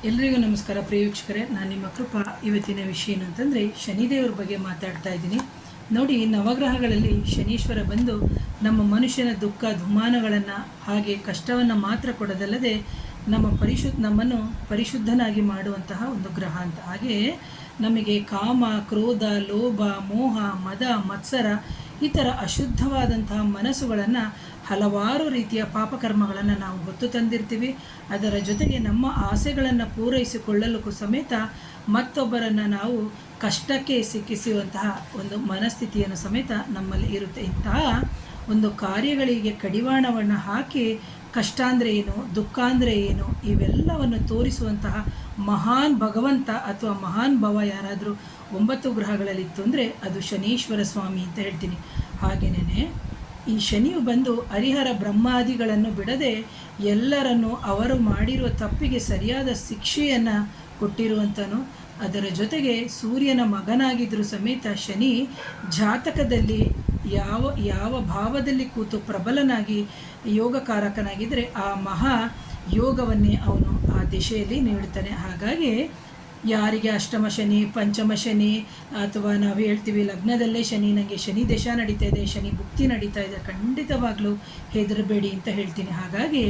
ಎಲ್ರಿಗೂ ನಮಸ್ಕಾರ ಪ್ರಿಯ ವೀಕ್ಷಕರೇ, ನಾನು ನಿಮ್ಮ ಕೃಪಾ. ಇವತ್ತಿನ ವಿಷಯ ಏನಂತಂದರೆ ಶನಿದೇವರ ಬಗ್ಗೆ ಮಾತಾಡ್ತಾ ಇದ್ದೀನಿ. ನೋಡಿ, ನವಗ್ರಹಗಳಲ್ಲಿ ಶನೀಶ್ವರ ಬಂದು ನಮ್ಮ ಮನುಷ್ಯನ ದುಃಖ ದುಮ್ಮಾನಗಳನ್ನು ಹಾಗೆ ಕಷ್ಟವನ್ನು ಮಾತ್ರ ಕೊಡೋದಲ್ಲದೆ ನಮ್ಮನ್ನು ಪರಿಶುದ್ಧನಾಗಿ ಮಾಡುವಂತಹ ಒಂದು ಗ್ರಹ ಅಂತ. ಹಾಗೆಯೇ ನಮಗೆ ಕಾಮ, ಕ್ರೋಧ, ಲೋಭ, ಮೋಹ, ಮದ, ಮತ್ಸರ ಈ ಥರ ಅಶುದ್ಧವಾದಂತಹ ಮನಸ್ಸುಗಳನ್ನು ಹಲವಾರು ರೀತಿಯ ಪಾಪಕರ್ಮಗಳನ್ನು ನಾವು ಹೊತ್ತು ತಂದಿರ್ತೀವಿ. ಅದರ ಜೊತೆಗೆ ನಮ್ಮ ಆಸೆಗಳನ್ನು ಪೂರೈಸಿಕೊಳ್ಳಲು ಸಮೇತ ಮತ್ತೊಬ್ಬರನ್ನು ನಾವು ಕಷ್ಟಕ್ಕೆ ಸಿಕ್ಕಿಸುವಂತಹ ಒಂದು ಮನಸ್ಥಿತಿಯನ್ನು ಸಮೇತ ನಮ್ಮಲ್ಲಿ ಇರುತ್ತೆ. ಇಂತಹ ಒಂದು ಕಾರ್ಯಗಳಿಗೆ ಕಡಿವಾಣವನ್ನು ಹಾಕಿ ಕಷ್ಟ ಅಂದರೆ ಏನು, ದುಃಖ ಅಂದರೆ ಏನು, ಇವೆಲ್ಲವನ್ನು ತೋರಿಸುವಂತಹ ಮಹಾನ್ ಭಗವಂತ ಅಥವಾ ಮಹಾನ್ ಭವ ಯಾರಾದರೂ 9 ಗ್ರಹಗಳಲ್ಲಿತ್ತು ಅಂದರೆ ಅದು ಶನೀಶ್ವರ ಸ್ವಾಮಿ ಅಂತ ಹೇಳ್ತೀನಿ. ಹಾಗೆಯೇ ಈ ಶನಿಯು ಬಂದು ಹರಿಹರ ಬ್ರಹ್ಮಾದಿಗಳನ್ನು ಬಿಡದೆ ಎಲ್ಲರನ್ನು ಅವರು ಮಾಡಿರುವ ತಪ್ಪಿಗೆ ಸರಿಯಾದ ಶಿಕ್ಷೆಯನ್ನು ಕೊಟ್ಟಿರುವಂತನು. ಅದರ ಜೊತೆಗೆ ಸೂರ್ಯನ ಮಗನಾಗಿದ್ದರೂ ಸಮೇತ ಶನಿ ಜಾತಕದಲ್ಲಿ ಯಾವ ಭಾವದಲ್ಲಿ ಕೂತು ಪ್ರಬಲನಾಗಿ ಯೋಗಕಾರಕನಾಗಿದ್ದರೆ ಆ ಮಹಾ ಯೋಗವನ್ನೇ ಅವನು ಆ ದಿಶೆಯಲ್ಲಿ ನೀಡುತ್ತಾನೆ. ಹಾಗಾಗಿ ಯಾರಿಗೆ ಅಷ್ಟಮ ಶನಿ, ಪಂಚಮ ಶನಿ, ಅಥವಾ ನಾವು ಹೇಳ್ತೀವಿ ಲಗ್ನದಲ್ಲೇ ಶನಿ, ನನಗೆ ಶನಿ ದಶ ನಡೀತಾ ಇದೆ, ಶನಿ ಭುಕ್ತಿ ನಡೀತಾ ಇದೆ, ಖಂಡಿತವಾಗ್ಲೂ ಹೆದರಬೇಡಿ ಅಂತ ಹೇಳ್ತೀನಿ. ಹಾಗಾಗಿ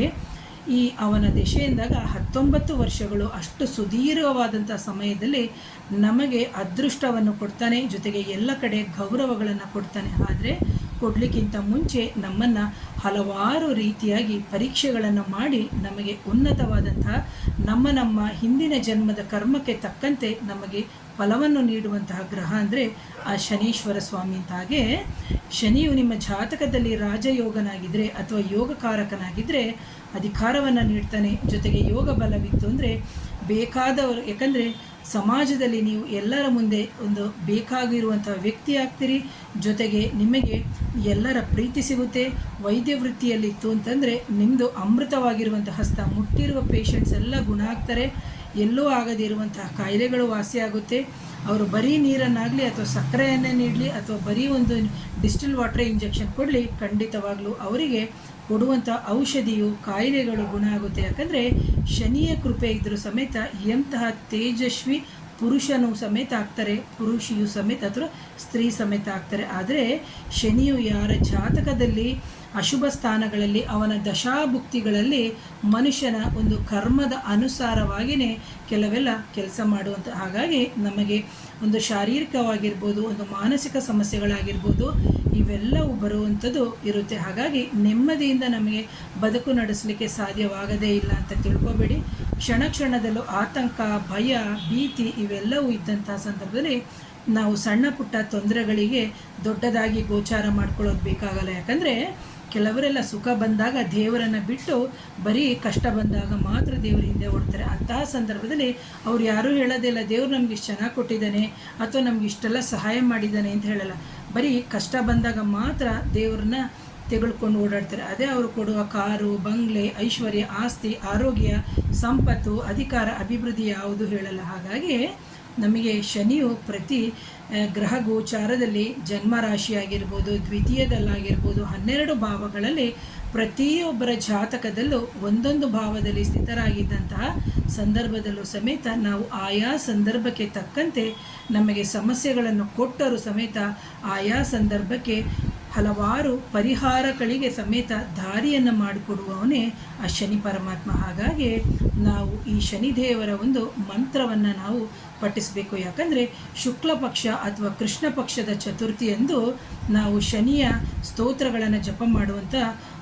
ಈ ಅವನ ದಶೆಯಿಂದಾಗ 19 ವರ್ಷಗಳು ಅಷ್ಟು ಸುದೀರ್ಘವಾದಂಥ ಸಮಯದಲ್ಲಿ ನಮಗೆ ಅದೃಷ್ಟವನ್ನು ಕೊಡ್ತಾನೆ, ಜೊತೆಗೆ ಎಲ್ಲ ಕಡೆ ಗೌರವಗಳನ್ನು ಕೊಡ್ತಾನೆ. ಆದರೆ ಕೊಡಲಿಕ್ಕಿಂತ ಮುಂಚೆ ನಮ್ಮನ್ನು ಹಲವಾರು ರೀತಿಯಾಗಿ ಪರೀಕ್ಷೆಗಳನ್ನು ಮಾಡಿ ನಮಗೆ ಉನ್ನತವಾದಂತಹ ನಮ್ಮ ಹಿಂದಿನ ಜನ್ಮದ ಕರ್ಮಕ್ಕೆ ತಕ್ಕಂತೆ ನಮಗೆ ಫಲವನ್ನು ನೀಡುವಂತಹ ಗ್ರಹ ಅಂದರೆ ಆ ಶನೀಶ್ವರ ಸ್ವಾಮಿ ಅಂತ. ಹಾಗೆ ಶನಿಯು ನಿಮ್ಮ ಜಾತಕದಲ್ಲಿ ರಾಜಯೋಗನಾಗಿದ್ದರೆ ಅಥವಾ ಯೋಗಕಾರಕನಾಗಿದ್ದರೆ ಅಧಿಕಾರವನ್ನು ನೀಡ್ತಾನೆ. ಜೊತೆಗೆ ಯೋಗ ಬಲವಿತ್ತು ಅಂದರೆ ಬೇಕಾದವರು, ಯಾಕಂದರೆ ಸಮಾಜದಲ್ಲಿ ನೀವು ಎಲ್ಲರ ಮುಂದೆ ಒಂದು ಬೇಕಾಗಿರುವಂಥ ವ್ಯಕ್ತಿ ಆಗ್ತೀರಿ. ಜೊತೆಗೆ ನಿಮಗೆ ಎಲ್ಲರ ಪ್ರೀತಿ ಸಿಗುತ್ತೆ. ವೈದ್ಯ ವೃತ್ತಿಯಲ್ಲಿತ್ತು ಅಂತಂದರೆ ನಿಮ್ಮದು ಅಮೃತವಾಗಿರುವಂಥ ಹಸ್ತ, ಮುಟ್ಟಿರುವ ಪೇಷಂಟ್ಸ್ ಎಲ್ಲ ಗುಣ ಆಗ್ತಾರೆ. ಎಲ್ಲೂ ಆಗದಿರುವಂತಹ ಕಾಯಿಲೆಗಳು ವಾಸಿಯಾಗುತ್ತೆ. ಅವರು ಬರೀ ನೀರನ್ನಾಗಲಿ ಅಥವಾ ಸಕ್ಕರೆಯನ್ನೇ ನೀಡಲಿ ಅಥವಾ ಬರೀ ಒಂದು ಡಿಸ್ಟಿಲ್ ವಾಟರ್ ಇಂಜೆಕ್ಷನ್ ಕೊಡಲಿ, ಖಂಡಿತವಾಗಲೂ ಅವರಿಗೆ ಕೊಡುವಂಥ ಔಷಧಿಯು ಕಾಯಿಲೆಗಳು ಗುಣ ಆಗುತ್ತೆ. ಯಾಕಂದರೆ ಶನಿಯ ಕೃಪೆ ಇದ್ದರೂ ಸಮೇತ ಎಂತಹ ತೇಜಸ್ವಿ ಪುರುಷನೂ ಸಮೇತ ಆಗ್ತಾರೆ, ಪುರುಷಿಯು ಸಮೇತ ಅಥವಾ ಸ್ತ್ರೀ ಸಮೇತ ಆಗ್ತಾರೆ. ಆದರೆ ಶನಿಯು ಯಾರ ಜಾತಕದಲ್ಲಿ ಅಶುಭ ಸ್ಥಾನಗಳಲ್ಲಿ ಅವನ ದಶಾಭುಕ್ತಿಗಳಲ್ಲಿ ಮನುಷ್ಯನ ಒಂದು ಕರ್ಮದ ಅನುಸಾರವಾಗಿಯೇ ಕೆಲವೆಲ್ಲ ಕೆಲಸ ಮಾಡುವಂಥ. ಹಾಗಾಗಿ ನಮಗೆ ಒಂದು ಶಾರೀರಿಕವಾಗಿರ್ಬೋದು, ಒಂದು ಮಾನಸಿಕ ಸಮಸ್ಯೆಗಳಾಗಿರ್ಬೋದು, ಇವೆಲ್ಲವೂ ಬರುವಂಥದ್ದು ಇರುತ್ತೆ. ಹಾಗಾಗಿ ನೆಮ್ಮದಿಯಿಂದ ನಮಗೆ ಬದುಕು ನಡೆಸಲಿಕ್ಕೆ ಸಾಧ್ಯವಾಗದೇ ಇಲ್ಲ ಅಂತ ತಿಳ್ಕೊಬೇಡಿ. ಕ್ಷಣ ಕ್ಷಣದಲ್ಲೂ ಆತಂಕ, ಭಯ, ಭೀತಿ ಇವೆಲ್ಲವೂ ಇದ್ದಂಥ ಸಂದರ್ಭದಲ್ಲಿ ನಾವು ಸಣ್ಣ ಪುಟ್ಟ ತೊಂದರೆಗಳಿಗೆ ದೊಡ್ಡದಾಗಿ ಗೋಚಾರ ಮಾಡ್ಕೊಳ್ಳೋದು ಬೇಕಾಗಲ್ಲ. ಯಾಕಂದರೆ ಕೆಲವರೆಲ್ಲ ಸುಖ ಬಂದಾಗ ದೇವರನ್ನು ಬಿಟ್ಟು ಬರೀ ಕಷ್ಟ ಬಂದಾಗ ಮಾತ್ರ ದೇವರ ಹಿಂದೆ ಓಡ್ತಾರೆ. ಅಂತಹ ಸಂದರ್ಭದಲ್ಲಿ ಅವ್ರು ಯಾರೂ ಹೇಳೋದಿಲ್ಲ ದೇವ್ರು ನಮ್ಗೆ ಇಷ್ಟು ಚೆನ್ನಾಗಿ ಕೊಟ್ಟಿದ್ದಾನೆ ಅಥವಾ ನಮ್ಗೆ ಇಷ್ಟೆಲ್ಲ ಸಹಾಯ ಮಾಡಿದ್ದಾನೆ ಅಂತ ಹೇಳಲ್ಲ. ಬರೀ ಕಷ್ಟ ಬಂದಾಗ ಮಾತ್ರ ದೇವ್ರನ್ನ ತೆಗೆದುಕೊಂಡು ಓಡಾಡ್ತಾರೆ. ಅದೇ ಅವರು ಕೊಡುವ ಕಾರು, ಬಂಗ್ಲೆ, ಐಶ್ವರ್ಯ, ಆಸ್ತಿ, ಆರೋಗ್ಯ, ಸಂಪತ್ತು, ಅಧಿಕಾರ, ಅಭಿವೃದ್ಧಿ ಯಾವುದು ಹೇಳಲ್ಲ. ಹಾಗಾಗಿ ನಮಗೆ ಶನಿಯು ಪ್ರತಿ ಗ್ರಹ ಗೋಚಾರದಲ್ಲಿ ಜನ್ಮರಾಶಿಯಾಗಿರ್ಬೋದು, ದ್ವಿತೀಯದಲ್ಲಾಗಿರ್ಬೋದು, 12 ಭಾವಗಳಲ್ಲಿ ಪ್ರತಿಯೊಬ್ಬರ ಜಾತಕದಲ್ಲೂ ಒಂದೊಂದು ಭಾವದಲ್ಲಿ ಸ್ಥಿತರಾಗಿದ್ದಂತಹ ಸಂದರ್ಭದಲ್ಲೂ ಸಮೇತ ನಾವು ಆಯಾ ಸಂದರ್ಭಕ್ಕೆ ತಕ್ಕಂತೆ ನಮಗೆ ಸಮಸ್ಯೆಗಳನ್ನು ಕೊಟ್ಟರೂ ಸಮೇತ ಆಯಾ ಸಂದರ್ಭಕ್ಕೆ ಹಲವಾರು ಪರಿಹಾರಗಳಿಗೆ ಸಮೇತ ದಾರಿಯನ್ನು ಮಾಡಿಕೊಡುವವನೇ ಆ ಶನಿ ಪರಮಾತ್ಮ. ಹಾಗಾಗಿ ನಾವು ಈ ಶನಿದೇವರ ಒಂದು ಮಂತ್ರವನ್ನು ನಾವು ಪಠಿಸಬೇಕು. ಯಾಕಂದರೆ ಶುಕ್ಲ ಪಕ್ಷ ಅಥವಾ ಕೃಷ್ಣ ಪಕ್ಷದ ಚತುರ್ಥಿಯಂದು ನಾವು ಶನಿಯ ಸ್ತೋತ್ರಗಳನ್ನು ಜಪ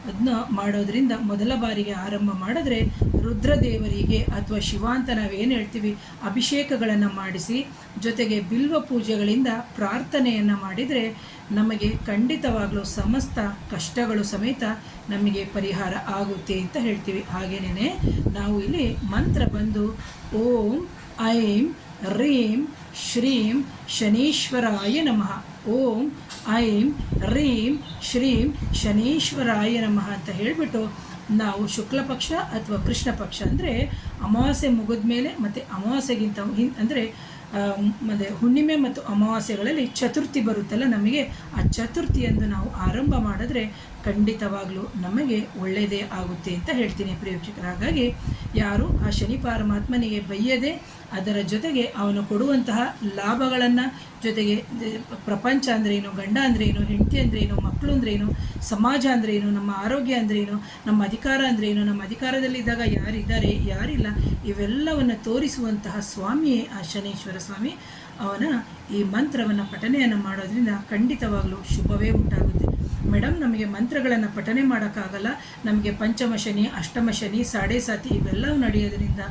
ಅದನ್ನ ಮಾಡೋದ್ರಿಂದ ಮೊದಲ ಬಾರಿಗೆ ಆರಂಭ ಮಾಡಿದ್ರೆ ರುದ್ರದೇವರಿಗೆ ಅಥವಾ ಶಿವ ಅಂತ ನಾವೇನು ಹೇಳ್ತೀವಿ ಅಭಿಷೇಕಗಳನ್ನು ಮಾಡಿಸಿ ಜೊತೆಗೆ ಬಿಲ್ವ ಪೂಜೆಗಳಿಂದ ಪ್ರಾರ್ಥನೆಯನ್ನು ಮಾಡಿದರೆ ನಮಗೆ ಖಂಡಿತವಾಗಲೂ ಸಮಸ್ತ ಕಷ್ಟಗಳು ಸಮೇತ ನಮಗೆ ಪರಿಹಾರ ಆಗುತ್ತೆ ಅಂತ ಹೇಳ್ತೀವಿ. ಹಾಗೇನೇ ನಾವು ಇಲ್ಲಿ ಮಂತ್ರ ಬಂದು ಓಂ ಐಂ ರೀಂ ಶ್ರೀಂ ಶನೀಶ್ವರಾಯ ನಮಃ, ಓಂ ಐಂ ರೀಂ ಶ್ರೀಂ ಶನೀಶ್ವರಾಯ ನಮಃ ಅಂತ ಹೇಳಿಬಿಟ್ಟು ನಾವು ಶುಕ್ಲ ಪಕ್ಷ ಅಥವಾ ಕೃಷ್ಣ ಪಕ್ಷ ಅಂದರೆ ಅಮಾವಾಸ್ಯೆ ಮುಗಿದ ಮೇಲೆ ಮತ್ತು ಅಮಾವಾಸ್ಯೆಗಿಂತ ಅಂದರೆ ಮತ್ತು ಹುಣ್ಣಿಮೆ ಮತ್ತು ಅಮಾವಾಸ್ಯೆಗಳಲ್ಲಿ ಚತುರ್ಥಿ ಬರುತ್ತಲ್ಲ ನಮಗೆ, ಆ ಚತುರ್ಥಿಯಂದು ನಾವು ಆರಂಭ ಮಾಡಿದ್ರೆ ಖಂಡಿತವಾಗಲೂ ನಮಗೆ ಒಳ್ಳೆಯದೇ ಆಗುತ್ತೆ ಅಂತ ಹೇಳ್ತೀನಿ ಪ್ರಿಯಕ್ಷಕರು. ಹಾಗಾಗಿ ಯಾರು ಆ ಶನಿ ಪರಮಾತ್ಮನಿಗೆ ಬೈಯದೆ ಅದರ ಜೊತೆಗೆ ಅವನು ಕೊಡುವಂತಹ ಲಾಭಗಳನ್ನು, ಜೊತೆಗೆ ಪ್ರಪಂಚ ಅಂದ್ರೇನು, ಗಂಡ ಅಂದ್ರೇನು, ಹೆಂಡತಿ ಅಂದ್ರೇನು, ಮಕ್ಕಳು ಅಂದ್ರೇನು, ಸಮಾಜ ಅಂದ್ರೇನು, ನಮ್ಮ ಆರೋಗ್ಯ ಅಂದ್ರೇನು, ನಮ್ಮ ಅಧಿಕಾರ ಅಂದ್ರೇನು, ನಮ್ಮ ಅಧಿಕಾರದಲ್ಲಿದ್ದಾಗ ಯಾರಿದ್ದಾರೆ ಯಾರಿಲ್ಲ, ಇವೆಲ್ಲವನ್ನು ತೋರಿಸುವಂತಹ ಸ್ವಾಮಿಯೇ ಆ ಶನೀಶ್ವರ ಸ್ವಾಮಿ. ಅವನ ಈ ಮಂತ್ರವನ್ನು ಪಠನೆಯನ್ನು ಮಾಡೋದ್ರಿಂದ ಖಂಡಿತವಾಗಲೂ ಶುಭವೇ ಉಂಟಾಗುತ್ತೆ. ಮೇಡಮ್, ನಮಗೆ ಮಂತ್ರಗಳನ್ನು ಪಠನೆ ಮಾಡೋಕ್ಕಾಗಲ್ಲ, ನಮಗೆ ಪಂಚಮ ಶನಿ, ಅಷ್ಟಮ ಶನಿ, ಸಾಡೆ ಸಾತಿ ಇವೆಲ್ಲವೂ ನಡೆಯೋದ್ರಿಂದ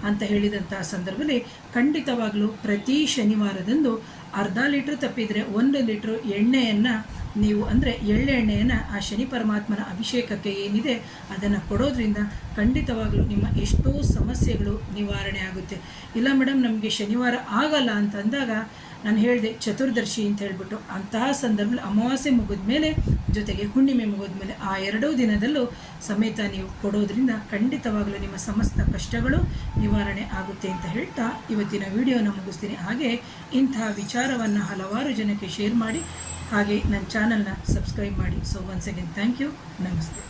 ಅಂತ ಹೇಳಿದಂತಹ ಸಂದರ್ಭದಲ್ಲಿ ಖಂಡಿತವಾಗಲೂ ಪ್ರತಿ ಶನಿವಾರದಂದು ಅರ್ಧ ಲೀಟ್ರ್ ತಪ್ಪಿದರೆ 1 ಲೀಟ್ರ್ ಎಣ್ಣೆಯನ್ನು ನೀವು, ಅಂದರೆ ಎಳ್ಳೆಣ್ಣೆಯನ್ನು ಆ ಶನಿ ಪರಮಾತ್ಮನ ಅಭಿಷೇಕಕ್ಕೆ ಏನಿದೆ ಅದನ್ನು ಕೊಡೋದ್ರಿಂದ ಖಂಡಿತವಾಗಲೂ ನಿಮ್ಮ ಎಷ್ಟೋ ಸಮಸ್ಯೆಗಳು ನಿವಾರಣೆ ಆಗುತ್ತೆ. ಇಲ್ಲ ಮೇಡಮ್ ನಮಗೆ ಶನಿವಾರ ಆಗಲ್ಲ ಅಂತ ಅಂದಾಗ ನಾನು ಹೇಳಿದೆ ಚತುರ್ದಶಿ ಅಂತ ಹೇಳ್ಬಿಟ್ಟು, ಅಂತಹ ಸಂದರ್ಭದಲ್ಲಿ ಅಮಾವಾಸ್ಯೆ ಮುಗಿದ ಮೇಲೆ ಜೊತೆಗೆ ಹುಣ್ಣಿಮೆ ಮುಗಿದ ಮೇಲೆ ಆ 2 ದಿನದಲ್ಲೂ ಸಮೇತ ನೀವು ಕೊಡೋದ್ರಿಂದ ಖಂಡಿತವಾಗಲೂ ನಿಮ್ಮ ಸಮಸ್ತ ಕಷ್ಟಗಳು ನಿವಾರಣೆ ಆಗುತ್ತೆ ಅಂತ ಹೇಳ್ತಾ ಇವತ್ತಿನ ವಿಡಿಯೋನ ಮುಗಿಸ್ತೀನಿ. ಹಾಗೆ ಇಂತಹ ವಿಚಾರವನ್ನು ಹಲವಾರು ಜನಕ್ಕೆ ಶೇರ್ ಮಾಡಿ, ಹಾಗೆ ನನ್ನ ಚಾನಲ್ನ ಸಬ್ಸ್ಕ್ರೈಬ್ ಮಾಡಿ. So once again thank you. ನಮಸ್ತೆ.